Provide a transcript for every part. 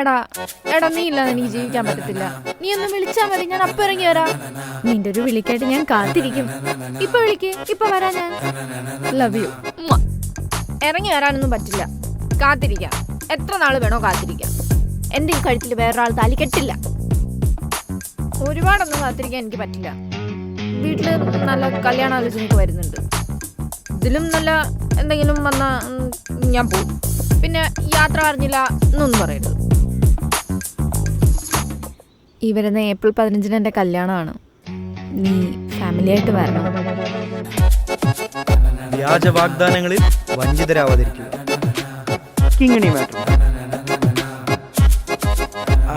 എടാ എടാ നീ ഇല്ലാതെ എനിക്ക് ജീവിക്കാൻ പറ്റത്തില്ല. നീ ഒന്ന് വിളിച്ചാ മതി, ഞാൻ അപ്പൊ ഇറങ്ങി വരാം. നിന്റെ ഒരു വിളിക്കായിട്ട് ഞാൻ കാത്തിരിക്കും. ഇപ്പൊ വിളിക്ക്, ഇപ്പൊ വരാം ഞാൻ. Love you. ഇറങ്ങി വരാനൊന്നും പറ്റില്ല, കാത്തിരിക്കാം. എത്ര നാൾ വേണോ കാത്തിരിക്കാം. എന്റെ ഈ കഴുത്തിൽ വേറൊരാൾ താലി കെട്ടില്ല. ഒരുപാടൊന്നും കാത്തിരിക്കാൻ എനിക്ക് പറ്റില്ല. വീട്ടില് നല്ല കല്യാണാലോചനയൊക്കെ വരുന്നുണ്ട്. ഇതിലും നല്ല എന്തെങ്കിലും വന്നാ ഞാൻ പോകും. പിന്നെ യാത്ര അറിഞ്ഞില്ല എന്നൊന്നും പറയരുത്. ഈ വരുന്ന ഏപ്രിൽ 15 എൻ്റെ കല്യാണമാണ്. നീ ഫാമിലിയായിട്ട് വരണം. വ്യാജ വാഗ്ദാനങ്ങളിൽ വഞ്ചിതരാവാതിരിക്കുക. കിങ്ങിണി മാറ്റം.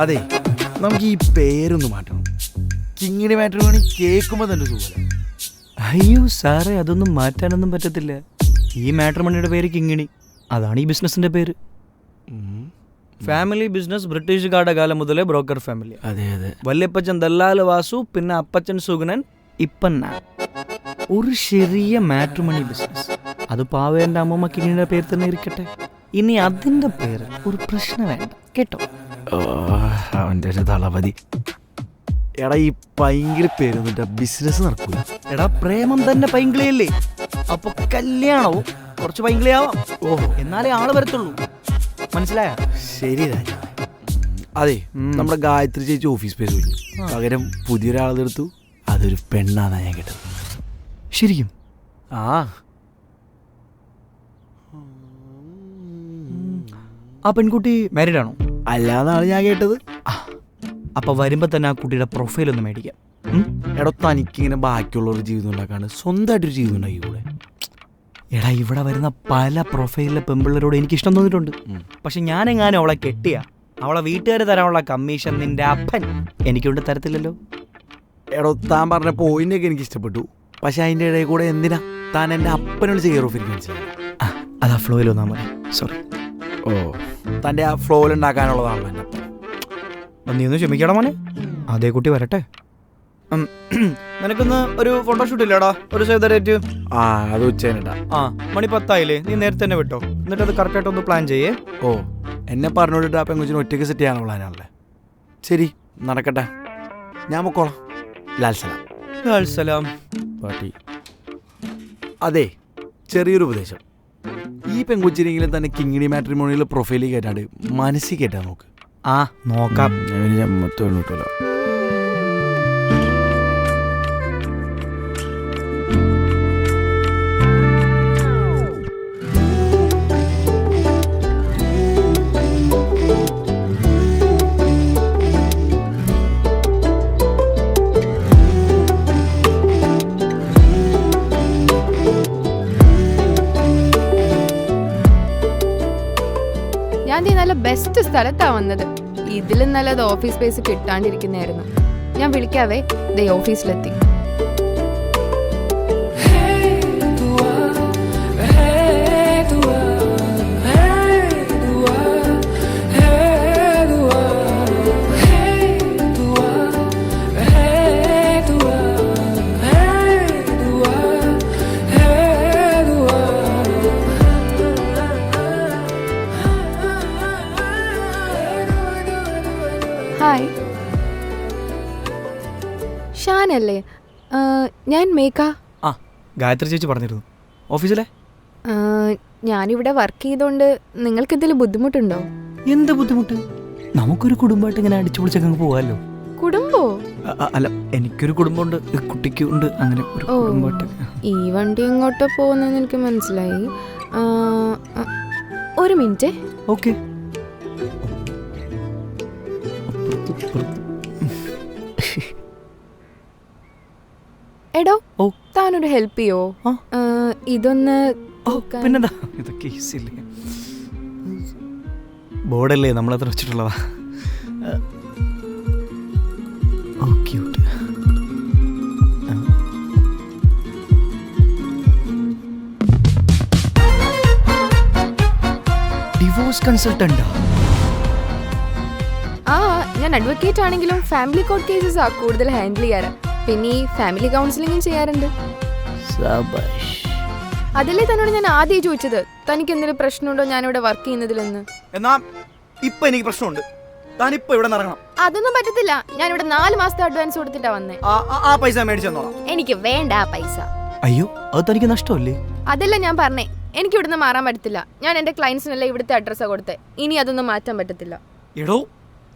അതെ, നമുക്ക് ഈ പേരൊന്ന് മാറ്റണം. കിങ്ങിണി മാട്രിമോണി കേൾക്കുമ്പോൾ തന്നെ സുഖം. അയ്യോ സാറേ, അതൊന്നും മാറ്റാനൊന്നും പറ്റത്തില്ല. ഈ മാട്രിമോണിയുടെ പേര് കിങ്ങിണി, അതാണ് ഈ ബിസിനസിന്റെ പേര്. ഫാമിലി ബിസിനസ് ബ്രിട്ടീഷുകാരുടെ കാലം മുതലേ ബ്രോക്കർ ഫാമിലി. അതെ അതെ. വല്യപ്പച്ചൻ ദല്ലാല് വാസു, പിന്നെ അപ്പച്ചൻ സുഗനൻ, ഇപ്പൻ ഞാൻ. ഒരു ചെറിയ മാട്രിമണി ബിസിനസ്. അത് പാവേന്റെ അമ്മമ്മ കിങ്ങിണിയുടെ പേര് തന്നെ ഇരിക്കട്ടെ. ഇനി അതിന്റെ പേര് ഒരു പ്രശ്നം വേണ്ട കേട്ടോ. അവൻ്റെ ഒരു തളപതി. എടാ, ഈ പൈങ്കിളി പേരൊന്നിട്ട് ബിസിനസ് നടക്കൂല. എടാ, പ്രേമം തന്നെ പൈങ്കിളിയല്ലേ, അപ്പൊ കല്യാണവും കുറച്ച് പൈങ്കിളിയാവാം. ഓഹോ, എന്നാലേ ആള് വരത്തുള്ളൂ. മനസ്സിലായ? ശരി രാജ. അതെ, നമ്മുടെ ഗായത്രി ചേച്ചി ഓഫീസ് പേര് വിളിച്ചു. പകരം പുതിയൊരാളെടുത്തു. അതൊരു പെണ്ണാന്നാ ഞാൻ കേട്ടത്. ശരിക്കും? ആ ആ പെൺകുട്ടി മാരീഡ് ആണോ? അല്ലാന്നാണ് ഞാൻ കേട്ടത്. അപ്പൊ വരുമ്പോ തന്നെ ആ കുട്ടിയുടെ പ്രൊഫൈൽ ഒന്ന് മേടിക്കാം. എടാ, തനിക്കിങ്ങനെ ബാക്കിയുള്ളവർ ജീവിതം ഉണ്ടാക്കാണ്ട് സ്വന്തമായിട്ടൊരു ജീവിതം ഉണ്ടാക്കി കൂടെ? എടാ, ഇവിടെ വരുന്ന പല പ്രൊഫൈലിലെ പെമ്പിള്ളേരോട് എനിക്ക് ഇഷ്ടം തോന്നിയിട്ടുണ്ട്. പക്ഷെ ഞാനെങ്ങാനും അവളെ കെട്ടിയ അവളെ വീട്ടുകാർ തരാനുള്ള കമ്മീഷൻ നിന്റെ അപ്പൻ എനിക്കൊണ്ട് തരത്തില്ലല്ലോ. എടോ, താൻ പറഞ്ഞ പോയിന്റൊക്കെ എനിക്ക് ഇഷ്ടപ്പെട്ടു. പക്ഷെ അതിൻ്റെ ഇടയിൽ കൂടെ എന്തിനാ താൻ എൻ്റെ അപ്പനോട് കെയർ ഓഫ് എനിക്ക് മനസ്സിലായി. അതാ ഫ്ലോയിൽ വന്നാൽ മതി. സോറി. ഓ, തൻ്റെ ആ ഫ്ലോയിൽ ഉണ്ടാക്കാനുള്ളതാണല്ലോ എൻ്റെ അപ്പം. നീ ഒന്ന് ക്ഷമിക്കണം മോനെ, അതേ കുട്ടി വരട്ടെ. നിനക്കൊന്ന് ഒരു ഫോട്ടോഷൂട്ട് ഇല്ലടാ, ഒരു സേവ് ദ ഡേറ്റ്? ആ, അത് ഉച്ചേനടാ. ആ, മണി 10 ആയില്ലേ, നീ നേരത്തെ തന്നെ വിട്ടോ. എന്നിട്ട് അത് കറക്റ്റായിട്ടൊന്ന് പ്ലാൻ ചെയ്യേ. ഓ, എന്നെ പറഞ്ഞോണ്ടിട്ട് ആ പെങ്കുച്ചിന് ഒറ്റയ്ക്ക് സെറ്റ് ചെയ്യാനുള്ള പ്ലാനാണല്ലേ. ശരി, നടക്കട്ടെ, ഞാൻ പൊക്കോളാം. ലാൽസലാം. ലാൽസലാം പാട്ടി. അതെ, ചെറിയൊരു ഉപദേശം. ഈ പെങ്കുച്ചിനെങ്കിലും തന്നെ കിങ്ങിണി മാട്രിമോണിയിൽ പ്രൊഫൈലിൽ കയറ്റാണ്ട് മനസ്സിൽ കയറ്റാൻ നോക്ക്. ആ, നോക്കാം. കിട്ടുമല്ലോ. ഞാൻ നല്ല ബെസ്റ്റ് സ്ഥലത്താ വന്നത്. ഇതിലും നല്ലത് ഓഫീസ് സ്പേസ് കിട്ടാണ്ടിരിക്കുന്നതായിരുന്നു. ഞാൻ വിളിക്കാവേ. ദേ ഓഫീസിലെത്തി. ഹായ്, ഷാനല്ലേ? ഞാൻ മേഘ. ആ, ഗായത്രി ചേച്ചി പറഞ്ഞിരുന്നു. ഓഫീസിലെ ഞാനിവിടെ വർക്ക് ചെയ്തോണ്ട് നിങ്ങൾക്ക് എന്തെങ്കിലും ബുദ്ധിമുട്ടുണ്ടോ? എന്ത് ബുദ്ധിമുട്ട്? നമുക്കൊരു കുടുംബമായിട്ട് ഇങ്ങനെ അടിച്ചു പൊളിച്ചൊക്കെ അങ്ങ് പോവാല്ലോ. കുടുംബോ? അല്ല, എനിക്കൊരു കുടുംബമുണ്ട്, കുട്ടിക്കും ഉണ്ട്. അങ്ങനെ ഒരു കുടുംബമായിട്ട്. ഈ വണ്ടി എങ്ങോട്ടാ പോകുന്നതെന്ന് എനിക്ക് മനസ്സിലായി. ഒരു മിനിറ്റ്. ഓക്കെ. എടോ, ഓ, താനൊരു ഹെൽപ്പ് ചെയ്യോ? ഇതൊന്ന് പിന്നെന്താ, ഇതൊക്കെ ഈസിയല്ലേ. ബോർഡല്ലേ നമ്മളത്ര വെച്ചിട്ടുള്ളതാ. ഡിവോഴ്സ് കൺസൾട്ടന്റാ? ആ, ഞാൻ അഡ്വക്കേറ്റ് ആണെങ്കിലും ഫാമിലി കോർട്ട് കേസസ് ആ കൂടുതൽ ഹാൻഡിൽ ചെയ്യാറ്. പിന്നെ ഈ ഫാമിലി കൗൺസിലിംഗും ചെയ്യാറുണ്ട്. അതല്ലേ തന്നോട് ഞാൻ ആദ്യം ചോദിച്ചത്, തനിക്ക് എന്തെങ്കിലും പ്രശ്നമുണ്ടോ ഞാനിവിടെ വർക്ക് ചെയ്യുന്നതിലെന്ന്. എന്നാ ഇപ്പൊ എനിക്ക് പ്രശ്നമുണ്ട്. താനിപ്പോ ഇവിടെ ഇറങ്ങണം. അതൊന്നും പറ്റത്തില്ല. ഞാൻ ഇവിടെ 4 മാസത്തെ അഡ്വാൻസ് കൊടുത്തിട്ടാ വന്നേ. ആ പൈസ മേടിച്ചെന്നോളാം. എനിക്ക് വേണ്ട ആ പൈസ. അയ്യോ, അത് തനിക്ക് നഷ്ടമല്ലേ? അതല്ല ഞാൻ പറഞ്ഞേ, എനിക്ക് ഇവിടുന്ന് മാറാൻ പറ്റത്തില്ല. ഞാൻ എന്റെ ക്ലയൻസിനെല്ലാം ഇവിടുത്തെ അഡ്രസ്സാ കൊടുത്തേ. ഇനി അതൊന്നും മാറ്റാൻ പറ്റത്തില്ല. എടോ,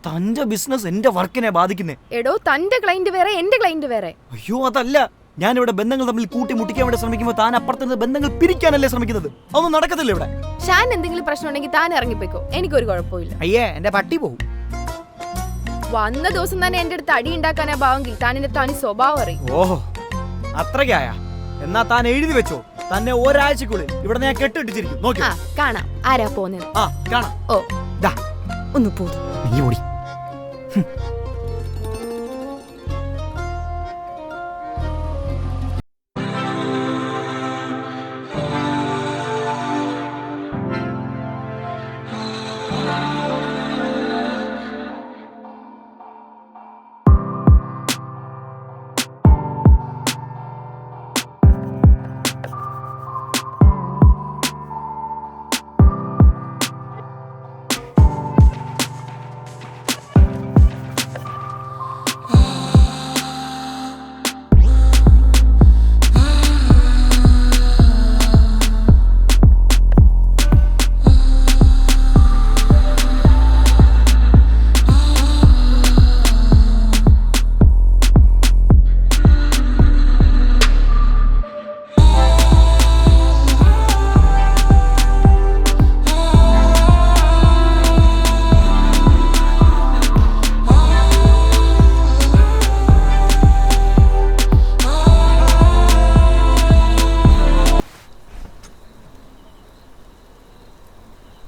തന്റെ ബിസിനസ് എന്റെ വർക്കിനെ ബാധിക്കുന്നേ. എടോ, തന്റെ ക്ലയന്റ് വേറെ, എന്റെ ക്ലയന്റ് വേറെ. അയ്യോ, അതല്ല. ഞാനിവിടെ ബന്ധങ്ങൾ തമ്മിൽ കൂട്ടി മുട്ടിക്കാൻ വേണ്ടി ശ്രമിക്കുമ്പോൾ താൻ അപ്പുറത്തുനിന്ന് ബന്ധങ്ങൾ പിരിക്കാനല്ലേ ശ്രമിക്കുന്നത്? അതൊന്നും നടക്കത്തില്ല ഇവിടെ. ഷാൻ എന്തെങ്കിലും പ്രശ്നം ഉണ്ടെങ്കിൽ താൻ ഇറങ്ങിപ്പോയിക്കോ, എനിക്കൊരു കുഴപ്പമില്ല. അയ്യേ, എന്റെ പട്ടി പോകും. വന്ന ദിവസം തന്നെ എന്റെ അടുത്ത് അടി ഉണ്ടാക്കാനാ ഭാവെങ്കിൽ താൻ എന്റെ തനി സ്വഭാവം അറിയും. ഓഹോ, അത്രയ്ക്കായ? എന്നാ താൻ എഴുതി വെച്ചോ, തന്നെ ഒരാഴ്ചക്കുള്ളിൽ ഇവിടെ ഞാൻ കെട്ടിട്ടിരിക്കും. നോക്കി കാണാം ആരാ പോന്നെ. കാണാം. ഓ, ദാ ഒന്ന് പോ. നീ ഓടി.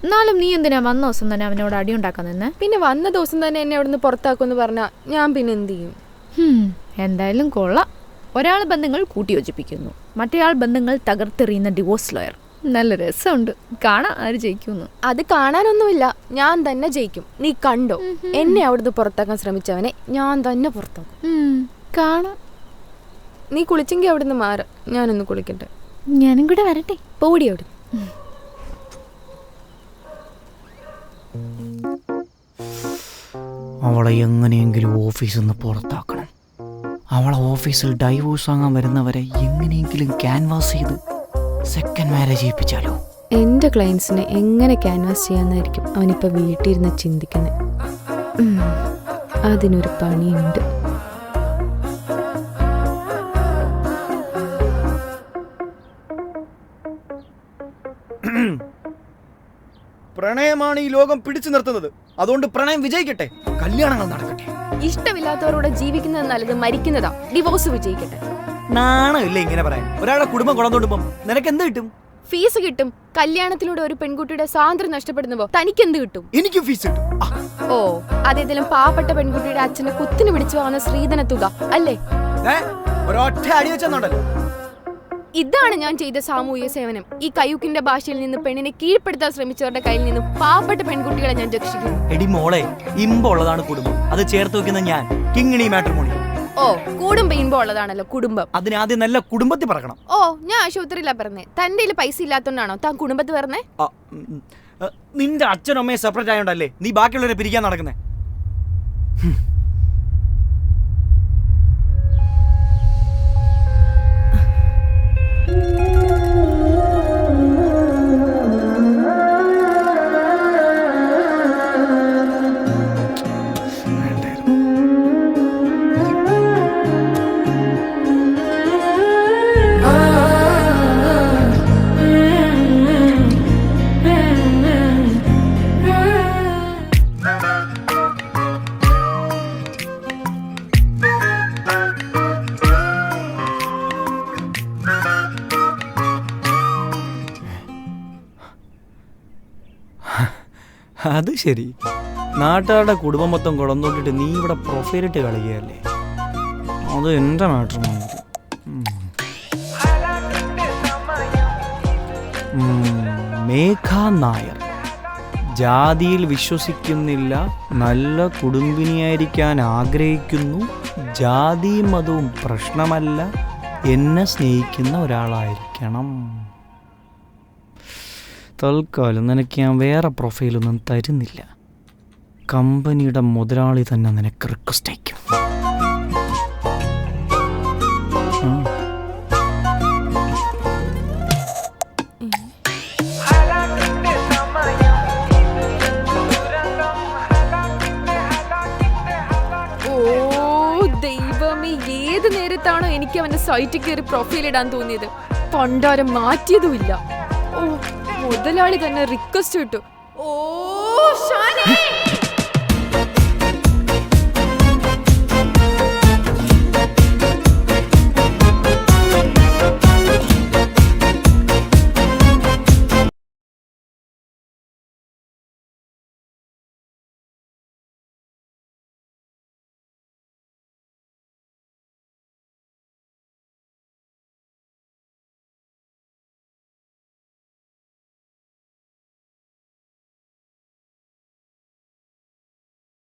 എന്നാലും നീ എന്തിനാ വന്ന ദിവസം തന്നെ അവനോട് അടി ഉണ്ടാക്കാൻ നിന്നെ? പിന്നെ വന്ന ദിവസം തന്നെ എന്നെ അവിടുന്ന് പുറത്താക്കുമെന്ന് പറഞ്ഞാ ഞാൻ പിന്നെ എന്ത് ചെയ്യും? എന്തായാലും കൊള്ളാം. ഒരാൾ ബന്ധങ്ങൾ കൂട്ടിയോജിപ്പിക്കുന്നു, മറ്റേയാൾ ബന്ധങ്ങൾ തകർത്തെറിയുന്ന ഡിവോഴ്സ് ലോയർ. നല്ല രസമുണ്ട്. കാണാൻ ആര് ജയിക്കുന്നു? അത് കാണാനൊന്നുമില്ല, ഞാൻ തന്നെ ജയിക്കും. നീ കണ്ടോ, എന്നെ അവിടുന്ന് പുറത്താക്കാൻ ശ്രമിച്ചവനെ ഞാൻ തന്നെ പുറത്താക്കും. കാണാം. നീ കുളിച്ചെങ്കിൽ അവിടുന്ന് മാറ, ഞാനൊന്ന് കുളിക്കട്ടെ. ഞാനും കൂടെ വരട്ടെ. പോടി അവിടെ. അവളെ എങ്ങനെയെങ്കിലും ഓഫീസിൽ നിന്ന് പുറത്താക്കണം. അവളെ ഓഫീസിൽ ഡൈവോഴ്സ് വാങ്ങാൻ വരുന്നവരെ എങ്ങനെയെങ്കിലും ക്യാൻവാസ് ചെയ്ത് സെക്കൻഡ് മാരേജ് ചെയ്യിപ്പിച്ചാലോ? എൻ്റെ ക്ലയൻസിനെ എങ്ങനെ ക്യാൻവാസ് ചെയ്യാന്നായിരിക്കും അവനിപ്പോൾ വീട്ടിലിരുന്ന് ചിന്തിക്കുന്നത്. അതിനൊരു പണിയുണ്ട്. പ്രണയമാണ് ഈ ലോകം പിടിച്ചു നിർത്തുന്നത്. അതുകൊണ്ട് പ്രണയം വിജയിക്കട്ടെ, കല്യാണങ്ങൾ നടക്കട്ടെ. ഇഷ്ടമില്ലാത്തവരോട് ജീവിക്കുന്നത് നല്ലത് മരിക്കുന്നതാ. ഡിവോഴ്സ് വിജയിക്കട്ടെ. നാണമില്ല ഇങ്ങനെ പറയാൻ. ഒരാളുടെ കുടുംബം കുളന്നോണ്ടുമ്പം നിനക്ക് എന്ത് കിട്ടും? ഫീസ് കിട്ടും. കല്യാണത്തിലൂടെ ഒരു പെൺകുട്ടിയുടെ സ്വാതന്ത്ര്യം നഷ്ടപ്പെടുന്നുവോ തനിക്ക് എന്ത് കിട്ടും? എനിക്ക് ഫീസ് കിട്ടും. ഓ, അതേതെങ്കിലും പാവപ്പെട്ട പെൺകുട്ടിയുടെ അച്ഛനെ കുത്തിന് പിടിച്ചു വാങ്ങുന്ന സ്ത്രീധന തുക അല്ലേ? ഒരൊറ്റ അടി വെച്ചെന്നുണ്ടല്ലോ. ഇതാണ് ഞാൻ ചെയ്ത സാമൂഹിക സേവനം. ഈ കയ്യൂക്കിന്റെ ഭാഷയിൽ നിന്ന് പെണ്ണിനെ കീഴ്പ്പെടുത്താൻ ശ്രമിച്ചവരുടെ കയ്യിൽ നിന്നും പാവപ്പെട്ട പെൺകുട്ടികളെ ഞാൻ രക്ഷിക്കുന്നു. എടി മോളെ, ഇമ്പുള്ളതാണ് കുടുംബം. അത് ചേർത്ത് വെക്കുന്ന ഞാൻ, കിങ്ങിണി മാട്രിമോണി. ഓ, കുടുംബം ഇമ്പം ഉള്ളതാണല്ലോ കുടുംബം. അതിനാദ്യം നല്ല കുടുംബത്തിൽ പറക്കണം. ഓ, ഞാൻ ആശുപത്രിയിലാ പറഞ്ഞേ. തന്റെ പൈസ ഇല്ലാത്തോണ്ടാണോ താൻ കുടുംബത്തിൽ പറഞ്ഞേ? നിന്റെ അച്ഛനും അമ്മയെ സെപ്പറേറ്റ് ആയോണ്ടല്ലേ നീ ബാക്കിയുള്ളവരെ പിരിക്കാൻ നടക്കുന്നേ? അത് ശരി, നാട്ടുകാരുടെ കുടുംബം മൊത്തം കുളന്നോട്ടിട്ട് നീ ഇവിടെ പ്രൊഫൈലിട്ട് കളിക്കുകയല്ലേ? അത് എൻ്റെ മാട്രിമോണി. മേഘ നായർ ജാതിയിൽ വിശ്വസിക്കുന്നില്ല, നല്ല കുടുംബിനിയായിരിക്കാൻ ആഗ്രഹിക്കുന്നു, ജാതിയും മതവും പ്രശ്നമല്ല, എന്നെ സ്നേഹിക്കുന്ന ഒരാളായിരിക്കണം. തൽക്കാലം നിനക്ക് ഞാൻ വേറെ പ്രൊഫൈലൊന്നും തരുന്നില്ല. കമ്പനിയുടെ മുതലാളി തന്നെ നിനക്ക് റിക്വസ്റ്റ് അയക്കും. ദൈവമേ, ഏത് നേരത്താണോ എനിക്ക് അവന്റെ സൈറ്റിൽ കയറി പ്രൊഫൈൽ ഇടാൻ തോന്നിയത്? പണ്ടാരം മാറ്റിയതുമില്ല. ഓ, മുതലാളി തന്നെ റിക്വസ്റ്റ് ഇട്ടു. ഓ ഷാനേ